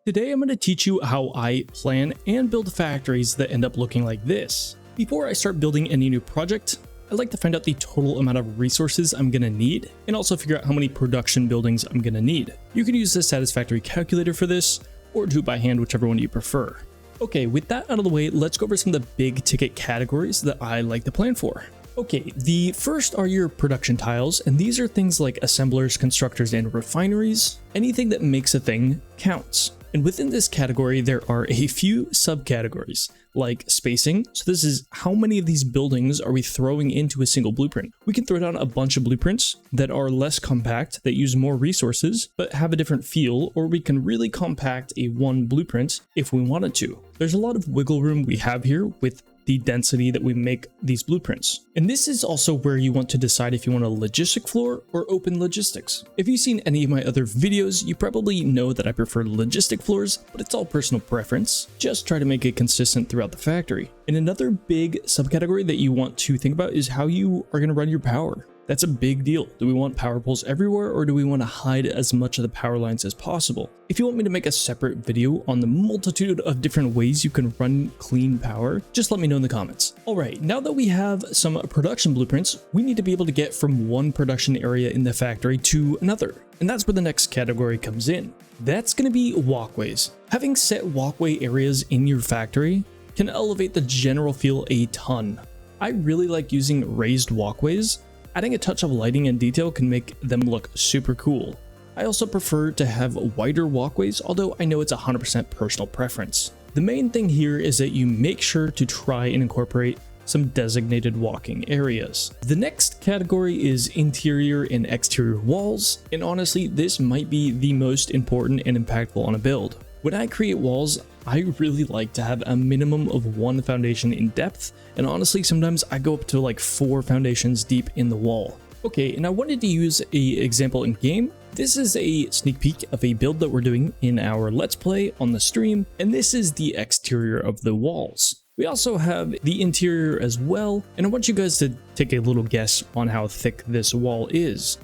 Today I'm going to teach you how I plan and build factories that end up looking like this. Before I start building any new project, I like to find out the total amount of resources I'm going to need and also figure out how many production buildings I'm going to need. You can use the Satisfactory calculator for this or do it by hand, whichever one you prefer. Okay, with that out of the way, let's go over some of the big ticket categories that I like to plan for. Okay, the first are your production tiles, and these are things like assemblers, constructors, and refineries. Anything that makes a thing counts. And within this category, there are a few subcategories, like spacing. So this is how many of these buildings are we throwing into a single blueprint. We can throw down a bunch of blueprints that are less compact, that use more resources, but have a different feel, or we can really compact a one blueprint if we wanted to. There's a lot of wiggle room we have here with the density that we make these blueprints. And this is also where you want to decide if you want a logistic floor or open logistics. If you've seen any of my other videos, you probably know that I prefer logistic floors, but it's all personal preference. Just try to make it consistent throughout the factory. And another big subcategory that you want to think about is how you are going to run your power. That's a big deal. Do we want power poles everywhere, or do we want to hide as much of the power lines as possible? If you want me to make a separate video on the multitude of different ways you can run clean power, just let me know in the comments. Alright, now that we have some production blueprints, we need to be able to get from one production area in the factory to another. And that's where the next category comes in. That's going to be walkways. Having set walkway areas in your factory can elevate the general feel a ton. I really like using raised walkways. Adding a touch of lighting and detail can make them look super cool. I also prefer to have wider walkways, although I know it's 100% personal preference. The main thing here is that you make sure to try and incorporate some designated walking areas. The next category is interior and exterior walls, and honestly, this might be the most important and impactful on a build. When I create walls, I really like to have a minimum of one foundation in depth, and honestly, sometimes I go up to like 4 foundations deep in the wall. Okay, and I wanted to use an example in game. This is a sneak peek of a build that we're doing in our Let's Play on the stream, and this is the exterior of the walls. We also have the interior as well, and I want you guys to take a little guess on how thick this wall is.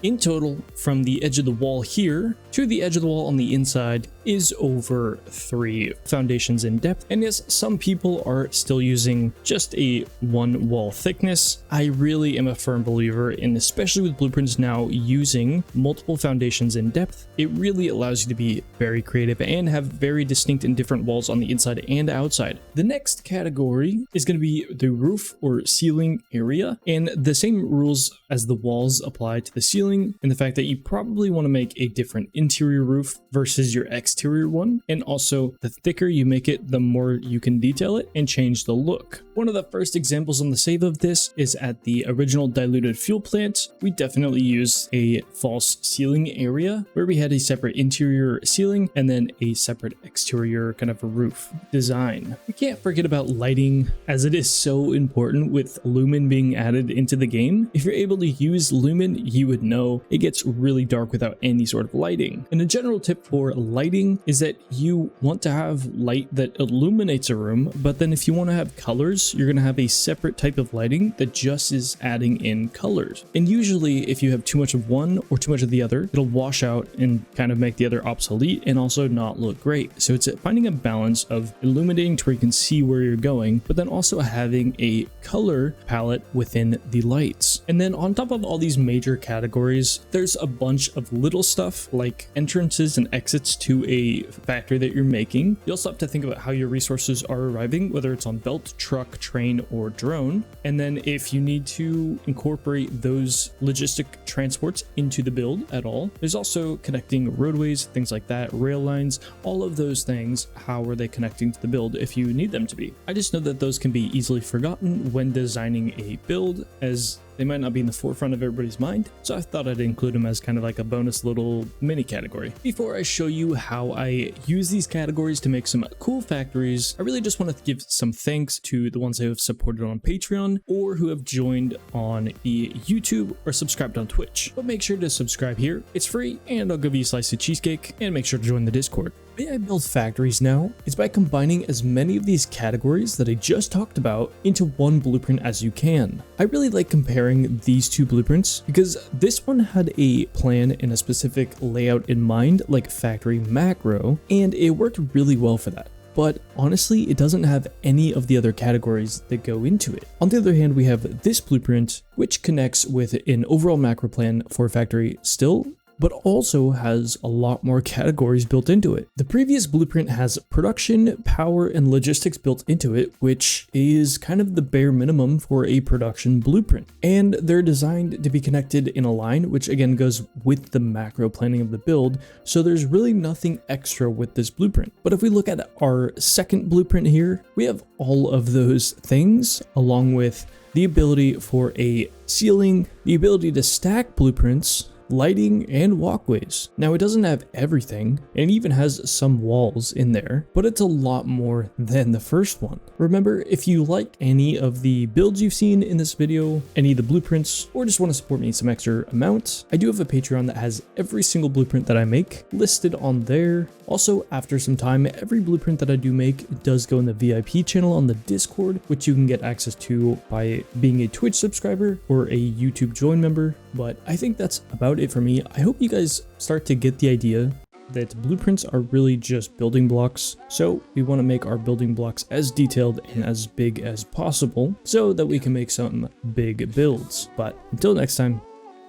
In total, from the edge of the wall here to the edge of the wall on the inside is over 3 foundations in depth. And yes, some people are still using just a 1 wall thickness. I really am a firm believer in, especially with blueprints now, using multiple foundations in depth. It really allows you to be very creative and have very distinct and different walls on the inside and outside. The next category is going to be the roof or ceiling area, and the same rules as the walls apply to the ceiling, and the fact that you probably want to make a different interior roof versus your exterior one, and also the thicker you make it, the more you can detail it and change the look. One of the first examples on the save of this is at the original diluted fuel plant. We definitely used a false ceiling area where we had a separate interior ceiling and then a separate exterior kind of roof design. We can't forget about lighting, as it is so important with lumen being added into the game. If you're able to use lumen, you would know it gets really dark without any sort of lighting. And a general tip for lighting is that you want to have light that illuminates a room, but then if you want to have colors, you're going to have a separate type of lighting that just is adding in colors. And usually if you have too much of one or too much of the other, it'll wash out and kind of make the other obsolete and also not look great. So it's finding a balance of illuminating to where you can see where you're going, but then also having a color palette within the lights. And then on top of all these major categories, there's a bunch of little stuff like entrances and exits to a factory that you're making. You also have to think about how your resources are arriving, whether it's on belt, truck, train, or drone. And then if you need to incorporate those logistic transports into the build at all, there's also connecting roadways, things like that, rail lines, all of those things. How are they connecting to the build if you need them to be? I just know that those can be easily forgotten when designing a build, as they might not be in the forefront of everybody's mind, so I thought I'd include them as kind of like a bonus little mini category. Before I show you how I use these categories to make some cool factories, I really just want to give some thanks to the ones who have supported on Patreon or who have joined on the YouTube or subscribed on Twitch. But make sure to subscribe here, it's free, and I'll give you a slice of cheesecake, and make sure to join the Discord. The way I build factories now is by combining as many of these categories that I just talked about into one blueprint as you can. I really like comparing these two blueprints because this one had a plan and a specific layout in mind, like factory macro, and it worked really well for that. But honestly, it doesn't have any of the other categories that go into it. On the other hand, we have this blueprint, which connects with an overall macro plan for a factory still, but also has a lot more categories built into it. The previous blueprint has production, power, and logistics built into it, which is kind of the bare minimum for a production blueprint. And they're designed to be connected in a line, which again goes with the macro planning of the build, so there's really nothing extra with this blueprint. But if we look at our second blueprint here, we have all of those things, along with the ability for a ceiling, the ability to stack blueprints, lighting, and walkways. Now, it doesn't have everything, and even has some walls in there, but it's a lot more than the first one. Remember, if you like any of the builds you've seen in this video, any of the blueprints, or just want to support me some extra amount, I do have a Patreon that has every single blueprint that I make listed on there. Also, after some time, every blueprint that I do make does go in the VIP channel on the Discord, which you can get access to by being a Twitch subscriber or a YouTube join member. But I think that's about it for me. I hope you guys start to get the idea that blueprints are really just building blocks. So we want to make our building blocks as detailed and as big as possible so that we can make some big builds. But until next time,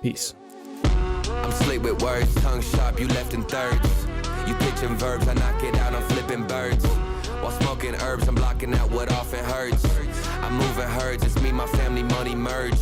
peace. I'm slick with words, tongue sharp, you left in thirds. You pitching verbs, I knock it out, I'm flipping birds. While smoking herbs, I'm blocking out what often hurts. I'm moving herds, it's me, my family, money merge.